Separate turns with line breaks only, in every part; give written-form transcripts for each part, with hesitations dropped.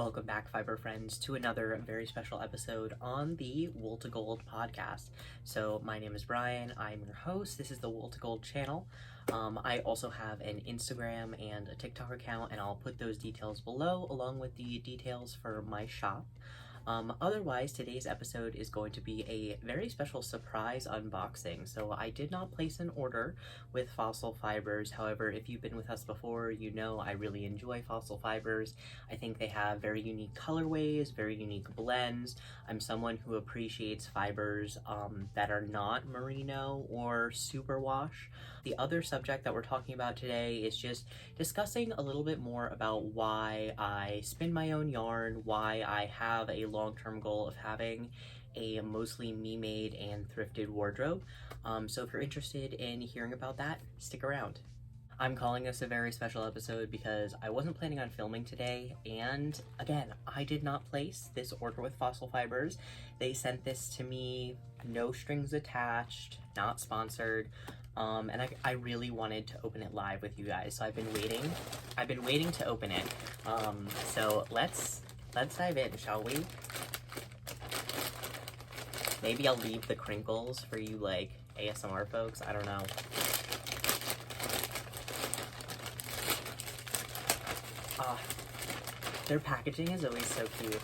Welcome back, fiber friends, to another very special episode on the WtG podcast. So my name is Brian, I'm your host. This is the WtG channel. I also have an Instagram and a TikTok account, and I'll put those details below along with the details for my shop. Otherwise, today's episode is going to be a very special surprise unboxing. So I did not place an order with Fossil Fibers. However, if you've been with us before, you know I really enjoy Fossil Fibers. I think they have very unique colorways, very unique blends. I'm someone who appreciates fibers that are not merino or superwash. The other subject that we're talking about today is just discussing a little bit more about why I spin my own yarn, why I have a long-term goal of having a mostly me-made and thrifted wardrobe. So if you're interested in hearing about that, stick around. I'm calling this a very special episode because I wasn't planning on filming today, and again, I did not place this order with Fossil Fibers. They sent this to me, no strings attached, not sponsored. And I really wanted to open it live with you guys, so I've been waiting to open it. So let's dive in, shall we? Maybe I'll leave the crinkles for you, like, ASMR folks, I don't know. Their packaging is always so cute.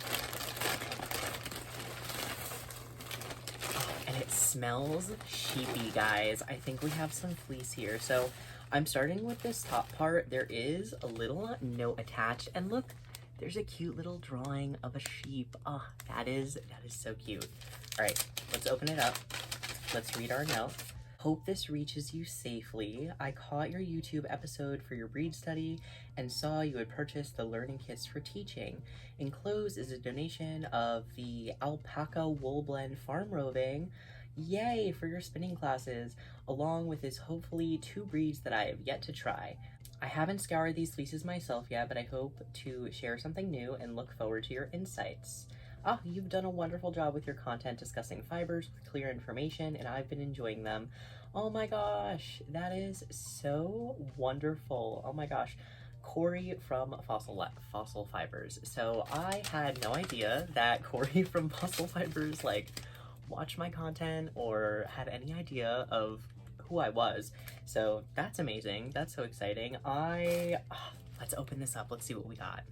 And it smells sheepy, guys. I think we have some fleece here. So I'm starting with this top part. There is a little note attached, and look, there's a cute little drawing of a sheep. That is so cute. All right, let's open it up. Let's read our note. Hope this reaches you safely. I caught your YouTube episode for your breed study and saw you had purchased the learning kits for teaching. Enclosed is a donation of the alpaca wool blend farm roving. Yay for your spinning classes, along with his hopefully 2 breeds that I have yet to try. I haven't scoured these fleeces myself yet, but I hope to share something new and look forward to your insights. You've done a wonderful job with your content discussing fibers with clear information, and I've been enjoying them. Oh my gosh, that is so wonderful. Oh my gosh. Corey from Fossil Fibers. So I had no idea that Corey from Fossil Fibers, like, watched my content or had any idea of who I was. So that's amazing. That's so exciting. Let's open this up. Let's see what we got.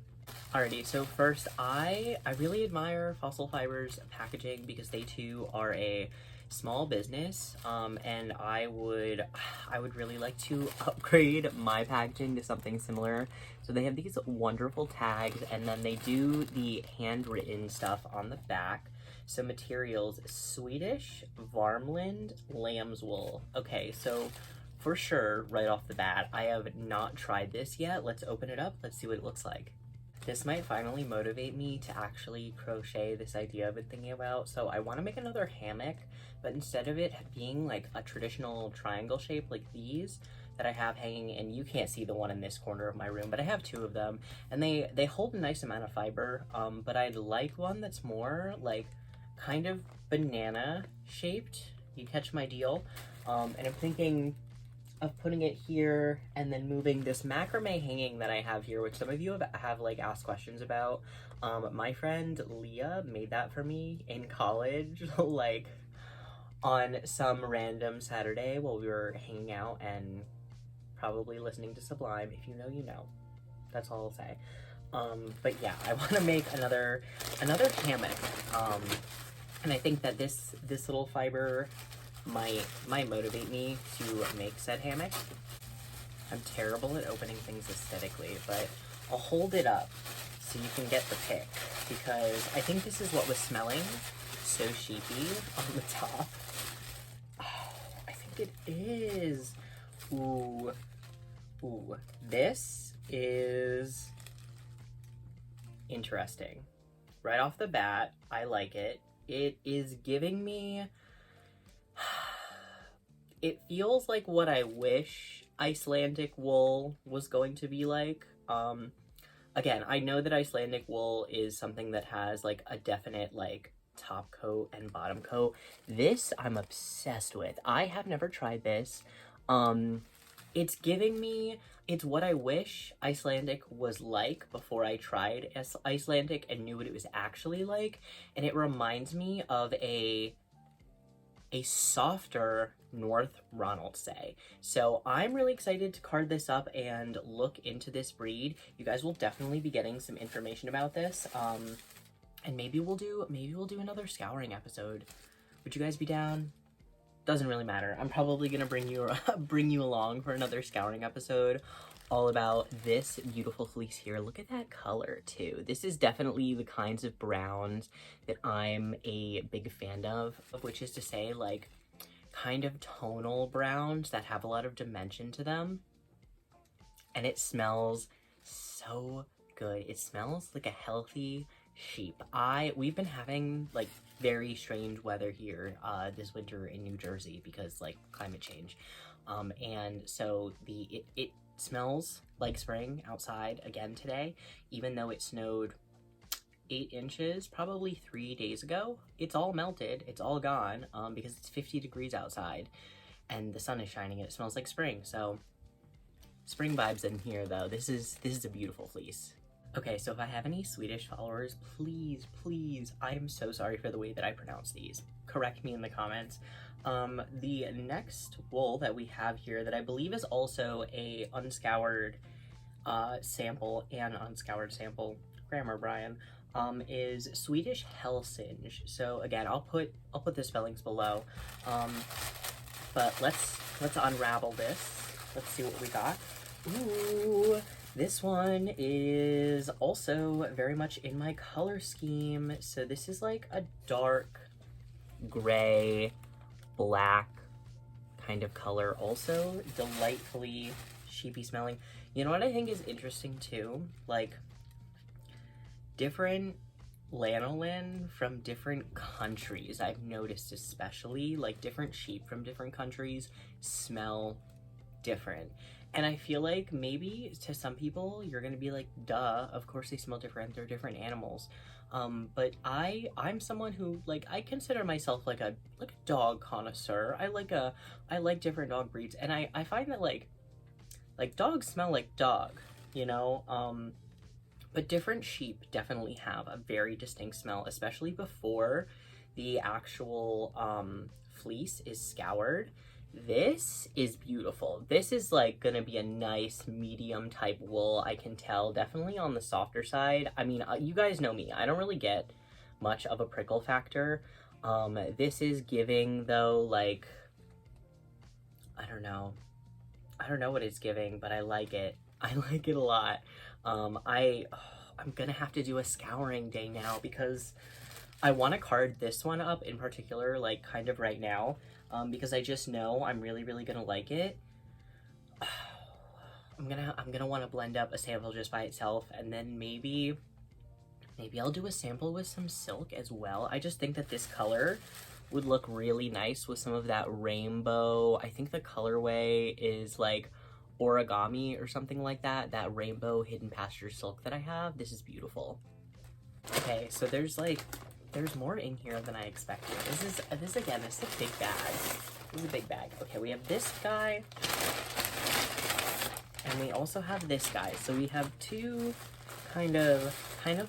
Alrighty, so first, I really admire Fossil Fibers packaging because they too are a small business, and I would really like to upgrade my packaging to something similar. So they have these wonderful tags, and then they do the handwritten stuff on the back. So materials, Swedish Varmland lamb's wool. Okay, so for sure, right off the bat, I have not tried this yet. Let's open it up. Let's see what it looks like. This might finally motivate me to actually crochet this idea I've been thinking about. So I want to make another hammock, but instead of it being like a traditional triangle shape like these that I have hanging, and you can't see the one in this corner of my room, but I have 2 of them, and they hold a nice amount of fiber, but I'd like one that's more like kind of banana shaped. You catch my deal? And I'm thinking of putting it here and then moving this macrame hanging that I have here, which some of you have like asked questions about. My friend Leah made that for me in college, like on some random Saturday while we were hanging out and probably listening to Sublime. If you know, you know. That's all I'll say. But yeah, I want to make another hammock. And I think that this little fiber might motivate me to make said hammock. I'm terrible at opening things aesthetically, but I'll hold it up so you can get the pic, because I think this is what was smelling so sheepy on the top. Oh, I think it is. Ooh, this is interesting. Right off the bat, I like it. It is giving me, it feels like what I wish Icelandic wool was going to be like. Again, I know that Icelandic wool is something that has like a definite like top coat and bottom coat. This I'm obsessed with. I have never tried this. It's giving me, it's what I wish Icelandic was like before I tried Icelandic and knew what it was actually like. And it reminds me of a softer North Ronaldsay. So I'm really excited to card this up and look into this breed. You guys will definitely be getting some information about this. And maybe we'll do another scouring episode. Would you guys be down? Doesn't really matter. I'm probably gonna bring you along for another scouring episode all about this beautiful fleece here. Look at that color too. This is definitely the kinds of browns that I'm a big fan of, which is to say, like, kind of tonal browns that have a lot of dimension to them. And it smells so good. It smells like a healthy sheep. We've been having like very strange weather here this winter in New Jersey because like climate change. And so it smells like spring outside again today, even though it snowed 8 inches probably 3 days ago. It's all melted, it's all gone because it's 50 degrees outside and the sun is shining and it smells like spring. So spring vibes in here though. This is a beautiful fleece. Okay, so if I have any Swedish followers, please, I am so sorry for the way that I pronounce these. Correct me in the comments. The next wool that we have here that I believe is also a unscoured sample and unscoured sample, grammar Brian, is Swedish Helsinge. So again, I'll put the spellings below. But let's unravel this. Let's see what we got. Ooh. This one is also very much in my color scheme. So this is like a dark gray, black kind of color. Also delightfully sheepy smelling. You know what I think is interesting too? Like different lanolin from different countries. I've noticed especially like different sheep from different countries smell different. And I feel like maybe to some people, you're gonna be like, duh, of course they smell different, they're different animals. But I'm someone who, like, I consider myself like a dog connoisseur. I like different dog breeds, and I find that like dogs smell like dog, you know? But different sheep definitely have a very distinct smell, especially before the actual fleece is scoured. This is beautiful. This is like gonna be a nice medium type wool, I can tell. Definitely on the softer side. I mean, you guys know me. I don't really get much of a prickle factor. This is giving though, like, I don't know what it's giving, but I like it. I like it a lot. I'm gonna have to do a scouring day now because I want to card this one up in particular, like kind of right now. Because I just know I'm really gonna like it. I'm gonna want to blend up a sample just by itself, and then maybe I'll do a sample with some silk as well. I just think that this color would look really nice with some of that rainbow. I think the colorway is like origami or something like that. That rainbow hidden pasture silk that I have. This is beautiful. Okay, so there's more in here than I expected. This is a big bag. This is a big bag. Okay, we have this guy, and we also have this guy. So we have two kind of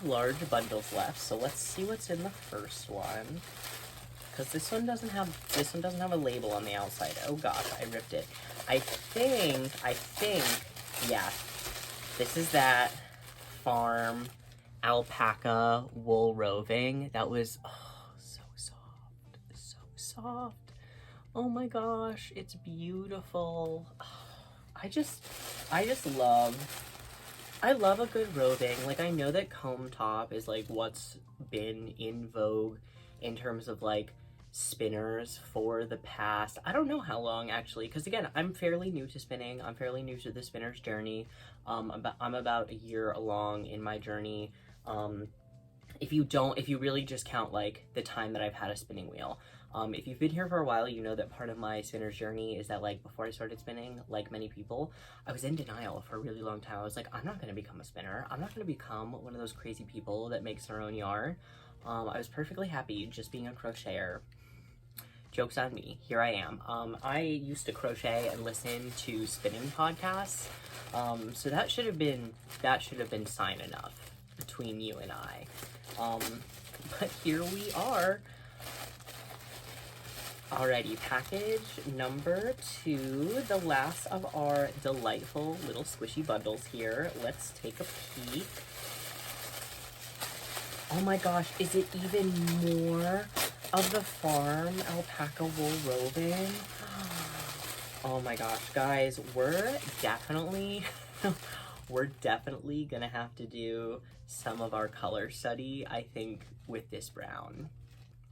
large bundles left. So let's see what's in the first one, because this one doesn't have a label on the outside. Oh gosh, I ripped it. I think, yeah, this is that farm alpaca wool roving that was so soft. Oh my gosh, it's beautiful. I love a good roving. Like, I know that comb top is like what's been in vogue in terms of like spinners for the past, I don't know how long actually, because again, I'm fairly new to spinning. I'm fairly new to the spinner's journey. I'm about a year along in my journey. If you really just count like the time that I've had a spinning wheel. If you've been here for a while, you know that part of my spinner's journey is that, like, before I started spinning, like many people, I was in denial for a really long time. I was like, I'm not going to become a spinner. I'm not going to become one of those crazy people that makes their own yarn. I was perfectly happy just being a crocheter. joke's on me. Here I am. I used to crochet and listen to spinning podcasts, so that should have been sign enough between you and I. But here we are. Alrighty, package number 2, the last of our delightful little squishy bundles here. Let's take a peek. Oh my gosh, is it even more of the farm alpaca wool roving? Oh my gosh, guys, we're definitely gonna have to do some of our color study, I think, with this brown.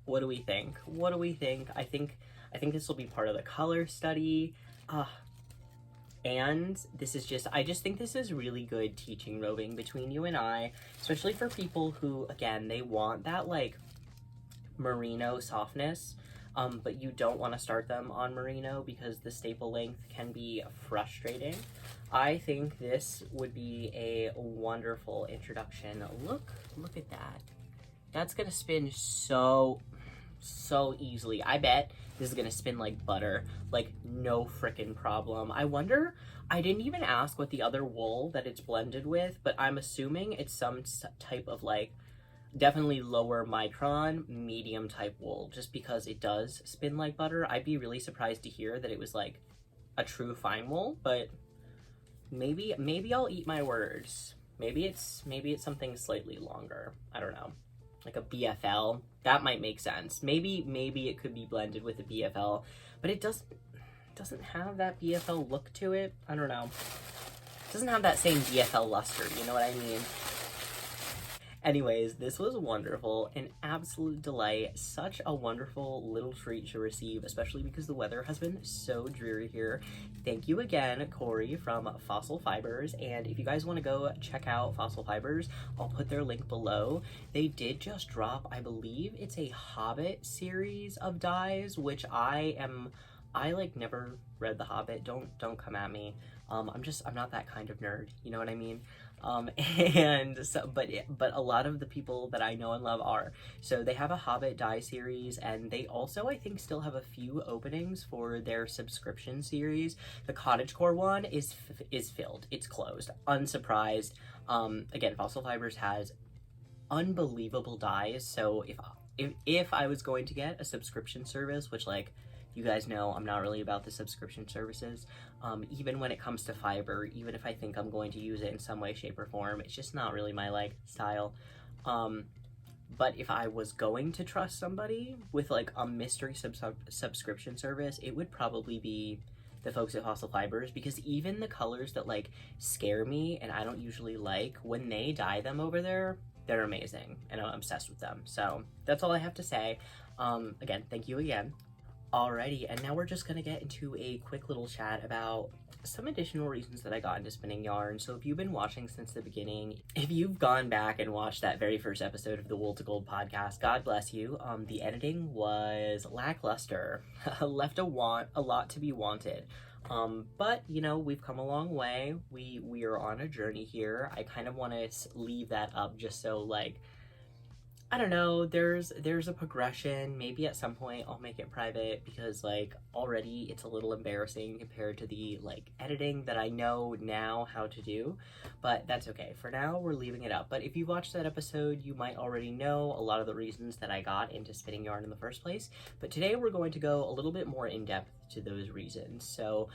What do we think? I think this will be part of the color study. And this is I just think this is really good teaching roving between you and I, especially for people who, again, they want that like merino softness, but you don't want to start them on merino because the staple length can be frustrating. I think this would be a wonderful introduction. Look at that. That's gonna spin so easily. I bet this is gonna spin like butter, like no frickin' problem. I wonder, I didn't even ask what the other wool that it's blended with, but I'm assuming it's some type of like definitely lower micron, medium type wool, just because it does spin like butter. I'd be really surprised to hear that it was like a true fine wool, but maybe I'll eat my words. Maybe it's something slightly longer. I don't know. Like a BFL, that might make sense. Maybe it could be blended with a BFL, but it doesn't have that BFL look to it. I don't know. It doesn't have that same BFL luster, you know what I mean? Anyways, this was wonderful, an absolute delight, such a wonderful little treat to receive, especially because the weather has been so dreary here. Thank you again, Corey from Fossil Fibers, and if you guys want to go check out Fossil Fibers, I'll put their link below. They did just drop, I believe it's a Hobbit series of dyes, which I like never read The Hobbit. Don't come at me. I'm not that kind of nerd, you know what I mean? And so, but a lot of the people that I know and love are. So they have a Hobbit dye series, and they also, I think, still have a few openings for their subscription series. The cottagecore one is filled. It's closed. Unsurprised. Again, Fossil Fibers has unbelievable dyes. So if I was going to get a subscription service, which, like, you guys know I'm not really about the subscription services, even when it comes to fiber, even if I think I'm going to use it in some way, shape, or form, it's just not really my like style. But if I was going to trust somebody with like a mystery subscription service, it would probably be the folks at Fossil Fibers, because even the colors that like scare me and I don't usually like, when they dye them over there, they're amazing and I'm obsessed with them. So that's all I have to say. Again, thank you again. Alrighty, and now we're just gonna get into a quick little chat about some additional reasons that I got into spinning yarn. So if you've been watching since the beginning, if you've gone back and watched that very first episode of the Wool to Gold podcast, God bless you. The editing was lackluster, left a lot to be wanted. But you know, we've come a long way. We are on a journey here. I kind of want to leave that up just so, like, I don't know, there's a progression. Maybe at some point I'll make it private, because like already it's a little embarrassing compared to the like editing that I know now how to do, but that's okay. For now, we're leaving it up. But if you watched that episode, you might already know a lot of the reasons that I got into spinning yarn in the first place. But today we're going to go a little bit more in depth to those reasons. So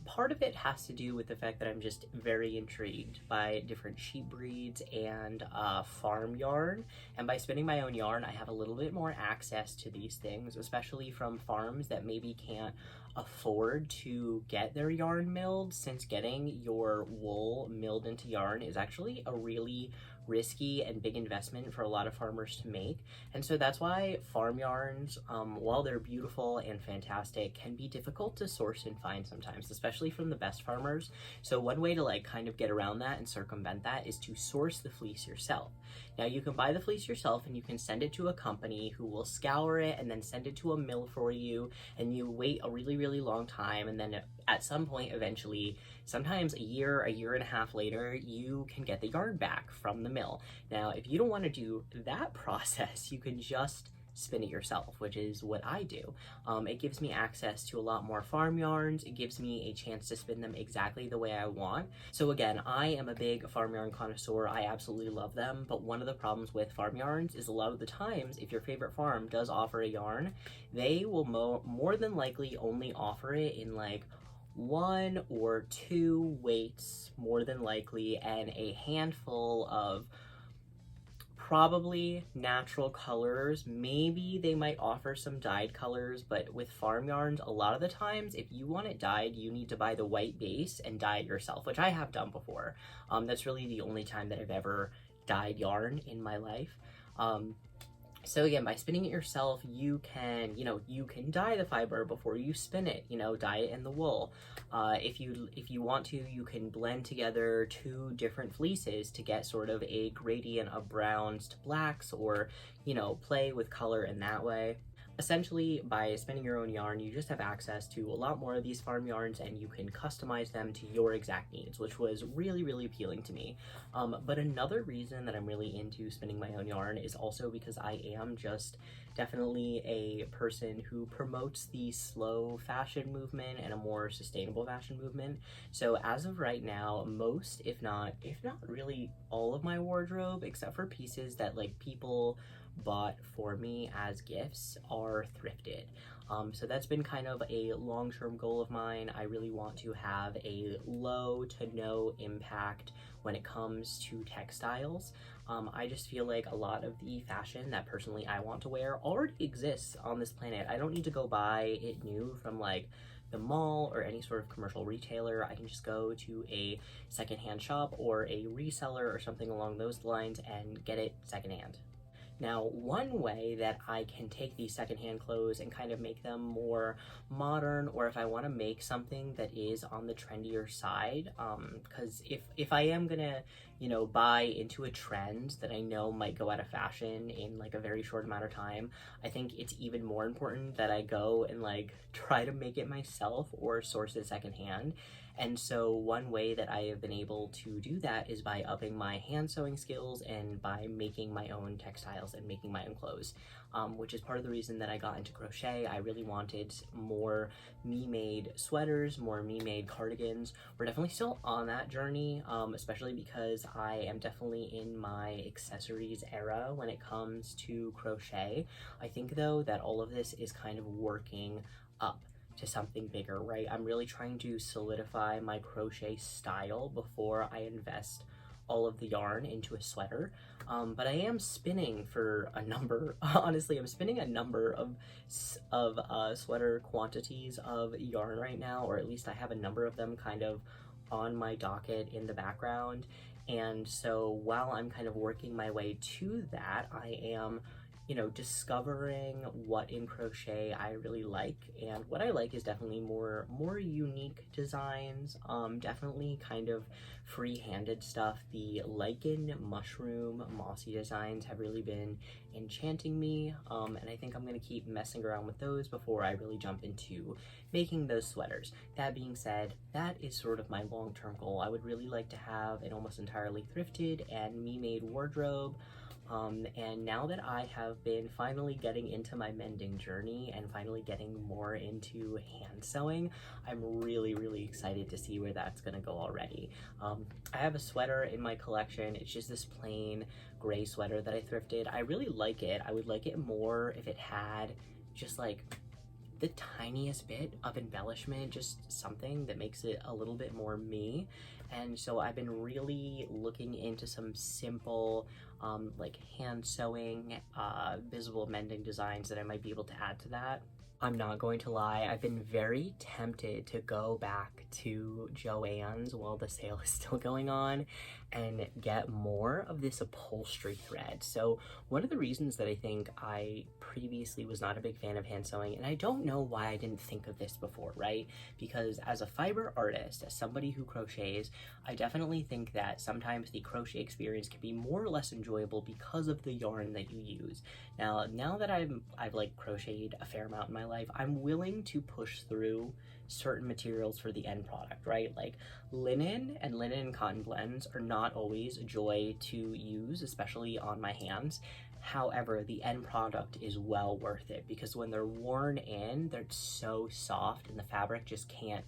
part of it has to do with the fact that I'm just very intrigued by different sheep breeds and farm yarn. And by spinning my own yarn, I have a little bit more access to these things, especially from farms that maybe can't afford to get their yarn milled, since getting your wool milled into yarn is actually a really risky and big investment for a lot of farmers to make. And so that's why farm yarns, while they're beautiful and fantastic, can be difficult to source and find sometimes, especially from the best farmers. So one way to like kind of get around that and circumvent that is to source the fleece yourself. Now you can buy the fleece yourself and you can send it to a company who will scour it and then send it to a mill for you, and you wait a really, really long time, and then at some point eventually, sometimes a year and a half later, you can get the yarn back from the mill. Now, if you don't want to do that process, you can just spin it yourself, which is what I do. It gives me access to a lot more farm yarns. It gives me a chance to spin them exactly the way I want. So again, I am a big farm yarn connoisseur. I absolutely love them, but one of the problems with farm yarns is a lot of the times, if your favorite farm does offer a yarn, they will more than likely only offer it in like 1 or 2 weights, more than likely, and a handful of probably natural colors. Maybe they might offer some dyed colors, but with farm yarns, a lot of the times, if you want it dyed, you need to buy the white base and dye it yourself, which I have done before. That's really the only time that I've ever dyed yarn in my life. So again, by spinning it yourself, you can dye the fiber before you spin it, dye it in the wool. If you want to, you can blend together 2 different fleeces to get sort of a gradient of browns to blacks, or, play with color in that way. Essentially, by spinning your own yarn, you just have access to a lot more of these farm yarns, and you can customize them to your exact needs, which was really, really appealing to me. But another reason that I'm really into spinning my own yarn is also because I am just definitely a person who promotes the slow fashion movement and a more sustainable fashion movement. So as of right now, most, if not really all of my wardrobe, except for pieces that like people bought for me as gifts, are thrifted. So that's been kind of a long-term goal of mine. I really want to have a low to no impact when it comes to textiles. I just feel like a lot of the fashion that personally I want to wear already exists on this planet. I don't need to go buy it new from like the mall or any sort of commercial retailer. I can just go to a secondhand shop or a reseller or something along those lines and get it secondhand. Now, one way that I can take these secondhand clothes and kind of make them more modern, or if I want to make something that is on the trendier side, because if I am gonna, buy into a trend that I know might go out of fashion in like a very short amount of time, I think it's even more important that I go and like try to make it myself or source it secondhand. And so one way that I have been able to do that is by upping my hand sewing skills and by making my own textiles and making my own clothes, which is part of the reason that I got into crochet. I really wanted more me-made sweaters, more me-made cardigans. We're definitely still on that journey, especially because I am definitely in my accessories era when it comes to crochet. I think though that all of this is kind of working up to something bigger, right? I'm really trying to solidify my crochet style before I invest all of the yarn into a sweater. But I am spinning for a number, honestly, I'm spinning a number of sweater quantities of yarn right now, or at least I have a number of them kind of on my docket in the background. And so while I'm kind of working my way to that, I am discovering what in crochet I really like, and what I like is definitely more unique designs, definitely kind of free-handed stuff. The lichen, mushroom, mossy designs have really been enchanting me, and I think I'm gonna keep messing around with those before I really jump into making those sweaters. That being said, that is sort of my long-term goal. I would really like to have an almost entirely thrifted and me-made wardrobe. And now that I have been finally getting into my mending journey and finally getting more into hand sewing, I'm really, really excited to see where that's gonna go already. I have a sweater in my collection. It's just this plain gray sweater that I thrifted. I really like it. I would like it more if it had just like the tiniest bit of embellishment, just something that makes it a little bit more me. And so I've been really looking into some simple like hand sewing, visible mending designs that I might be able to add to that. I'm not going to lie, I've been very tempted to go back to Joann's while the sale is still going on and get more of this upholstery thread. So one of the reasons that I think I previously was not a big fan of hand sewing, and I don't know why I didn't think of this before, right? Because as a fiber artist, as somebody who crochets, I definitely think that sometimes the crochet experience can be more or less enjoyable because of the yarn that you use. Now that I've like crocheted a fair amount in my life, I'm willing to push through certain materials for the end product, right? Like linen and cotton blends are not always a joy to use, especially on my hands. However, the end product is well worth it because when they're worn in, they're so soft and the fabric just can't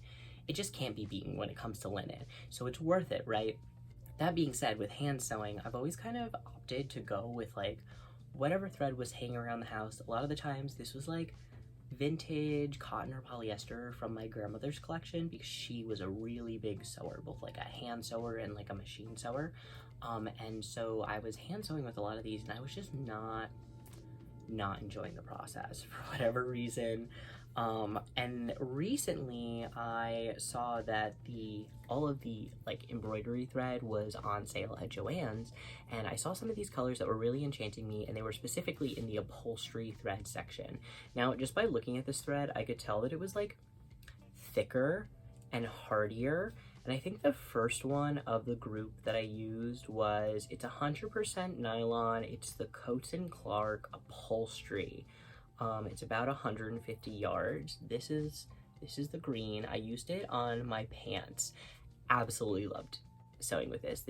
be beaten when it comes to linen. So it's worth it, right? That being said, with hand sewing, I've always kind of opted to go with like whatever thread was hanging around the house. A lot of the times this was like vintage cotton or polyester from my grandmother's collection because she was a really big sewer, both like a hand sewer and like a machine sewer. And so I was hand sewing with a lot of these and I was just not enjoying the process for whatever reason. And recently I saw that all of the like embroidery thread was on sale at Joann's, and I saw some of these colors that were really enchanting me, and they were specifically in the upholstery thread section. Now, just by looking at this thread, I could tell that it was like thicker and hardier. And I think the first one of the group that I used it's 100% nylon. It's the Coates & Clark upholstery. It's about 150 yards. This is the green. I used it on my pants. Absolutely loved sewing with this.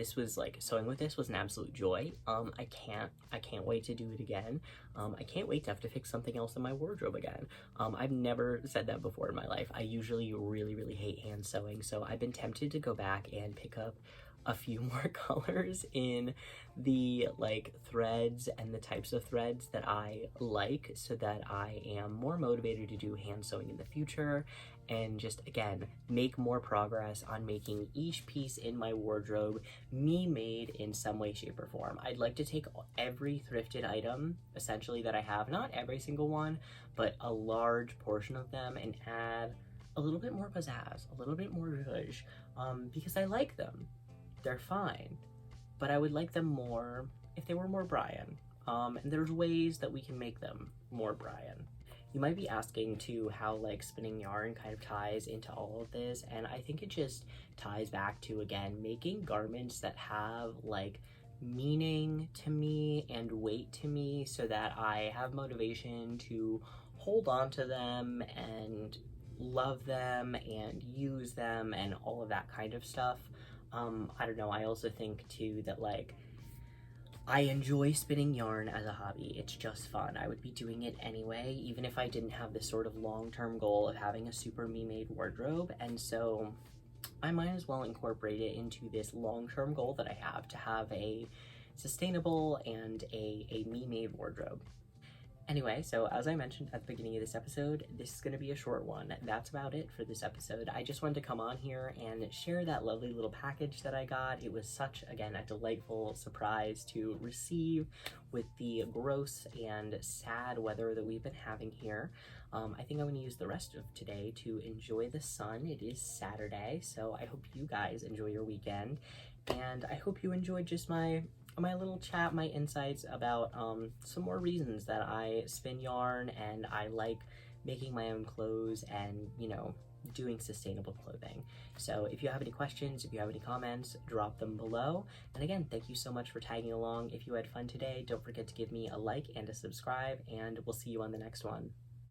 Sewing with this was an absolute joy. I can't wait to do it again. I can't wait to have to fix something else in my wardrobe again. I've never said that before in my life. I usually really hate hand sewing, so I've been tempted to go back and pick up a few more colors in the like threads and the types of threads that I like, so that I am more motivated to do hand sewing in the future and just again make more progress on making each piece in my wardrobe me made in some way, shape, or form. I'd like to take every thrifted item essentially that I have, not every single one, but a large portion of them, and add a little bit more pizzazz, a little bit more zhuzh, because I like them. They're fine, but I would like them more if they were more Brian. And there's ways that we can make them more Brian. You might be asking too how like spinning yarn kind of ties into all of this, and I think it just ties back to, again, making garments that have like meaning to me and weight to me, so that I have motivation to hold on to them and love them and use them and all of that kind of stuff. I don't know, I also think too that like I enjoy spinning yarn as a hobby. It's just fun. I would be doing it anyway, even if I didn't have this sort of long-term goal of having a super me-made wardrobe, and so I might as well incorporate it into this long-term goal that I have to have a sustainable and a me-made wardrobe. Anyway, so as I mentioned at the beginning of this episode, this is going to be a short one. That's about it for this episode. I just wanted to come on here and share that lovely little package that I got. It was such, again, a delightful surprise to receive with the gross and sad weather that we've been having here. I think I'm going to use the rest of today to enjoy the sun. It is Saturday, so I hope you guys enjoy your weekend, and I hope you enjoyed just my little chat, my insights about some more reasons that I spin yarn and I like making my own clothes and, you know, doing sustainable clothing. So if you have any questions, if you have any comments, drop them below. And again, thank you so much for tagging along. If you had fun today, don't forget to give me a like and a subscribe, and we'll see you on the next one.